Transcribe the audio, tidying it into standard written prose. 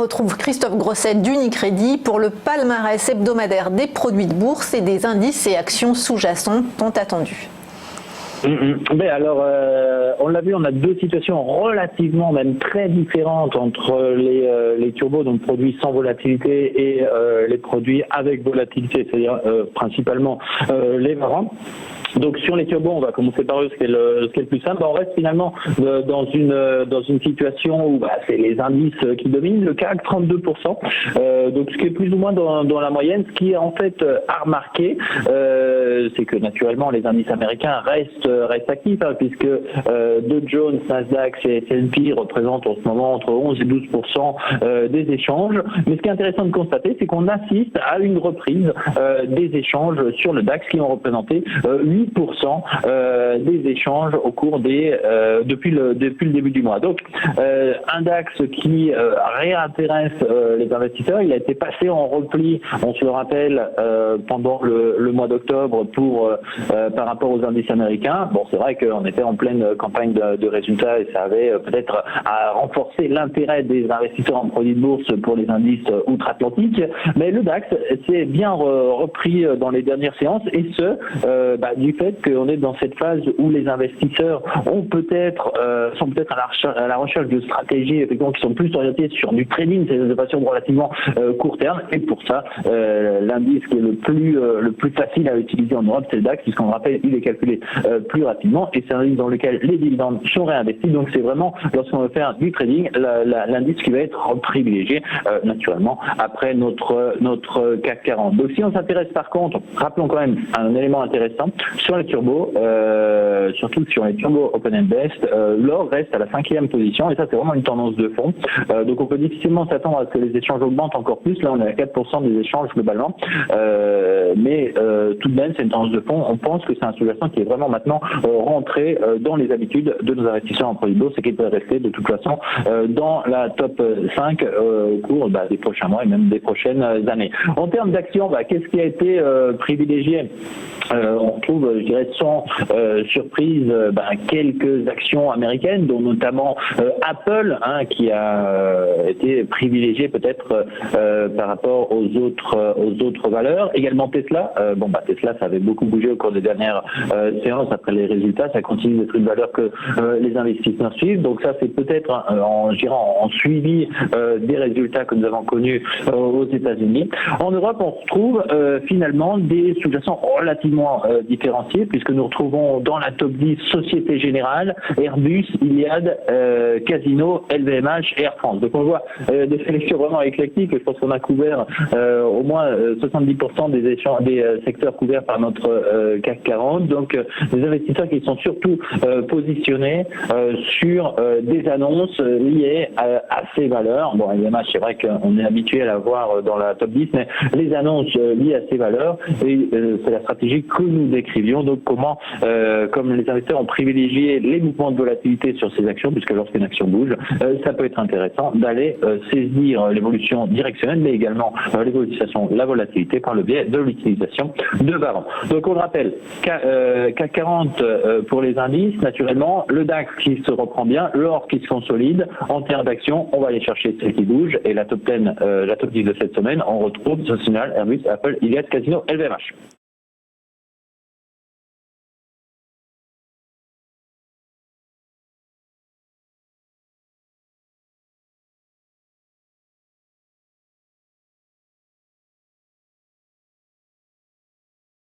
retrouve Christophe Grosset d'Unicredit pour le palmarès hebdomadaire des produits de bourse et des indices et actions sous-jacents tant attendus. Mais alors, on l'a vu, on a deux situations relativement, même très différentes entre les turbos, donc produits sans volatilité, et les produits avec volatilité, c'est-à-dire principalement les marins. Donc sur les turbos, on va commencer par eux, ce qui est le plus simple. On reste finalement dans une situation où c'est les indices qui dominent, le CAC 32%. Donc ce qui est plus ou moins dans la moyenne. Ce qui est en fait à remarquer, c'est que naturellement les indices américains restent actifs, puisque Dow Jones, Nasdaq et S&P représentent en ce moment entre 11 et 12% des échanges. Mais ce qui est intéressant de constater, c'est qu'on assiste à une reprise des échanges sur le DAX qui ont représenté 8% des échanges au cours depuis le début du mois. Donc un DAX qui réintéresse les investisseurs. Il a été passé en repli, on se le rappelle, pendant le mois d'octobre par rapport aux indices américains. Bon, c'est vrai qu'on était en pleine campagne de résultats et ça avait peut-être renforcé l'intérêt des investisseurs en produits de bourse pour les indices outre-Atlantique, mais le DAX s'est bien repris dans les dernières séances, et du fait qu'on est dans cette phase où les investisseurs sont peut-être à la recherche de stratégies effectivement qui sont plus orientées sur du trading, c'est de façon relativement court terme, et pour ça l'indice qui est le plus facile à utiliser en Europe, c'est le DAX, puisqu'on rappelle il est calculé plus rapidement, et c'est un indice dans lequel les dividendes sont réinvestis. Donc c'est vraiment, lorsqu'on veut faire du trading, l'indice qui va être privilégié naturellement après notre CAC 40. Donc si on s'intéresse par contre, rappelons quand même un élément intéressant sur les turbos, surtout sur les turbos Open and Best, l'or reste à la 5e position, et ça c'est vraiment une tendance de fond. Donc on peut difficilement s'attendre à ce que les échanges augmentent encore plus. Là on est à 4% des échanges globalement, mais tout de même c'est une tendance de fond. On pense que c'est un sous-jacent qui est vraiment maintenant rentré dans les habitudes de nos investisseurs en produits de bourse, et qui peut rester de toute façon dans la top 5 au cours des prochains mois et même des prochaines années. En termes d'actions, qu'est-ce qui a été privilégié? On retrouve, je dirais, sans surprise, quelques actions américaines, dont notamment Apple, qui a été privilégié peut-être par rapport aux autres valeurs. Également Tesla. Tesla, ça avait beaucoup bougé au cours des dernières séances après les résultats. Ça continue d'être une valeur que les investisseurs suivent. Donc ça, c'est peut-être en suivi des résultats que nous avons connus aux États-Unis. En Europe, on retrouve finalement des sous-jacents relativement différenciés, puisque nous retrouvons dans la top 10 Société Générale, Airbus, Iliad, Casino, LVMH et Air France. Donc on voit des sélections vraiment éclectiques. Je pense qu'on a couvert au moins 70% des secteurs couverts par notre CAC 40. Donc des investisseurs qui sont surtout positionnés sur des annonces liées à ces valeurs. Bon, LVMH, c'est vrai qu'on est habitué à la voir dans la top 10, mais les annonces liées à ces valeurs, et c'est la stratégie que nous décrivions. Donc comment, comme les investisseurs ont privilégié les mouvements de volatilité sur ces actions, puisque lorsqu'une action bouge, ça peut être intéressant d'aller saisir l'évolution directionnelle, mais également l'évolution de la volatilité par le biais de l'utilisation de varants. Donc on le rappelle, CAC 40 pour les indices, naturellement, le DAX qui se reprend bien, l'or qui se consolide. En termes d'actions, on va aller chercher celles qui bougent, et la top 10 de cette semaine, on retrouve Social, Airbus, Apple, Iliad, Casino, LVMH.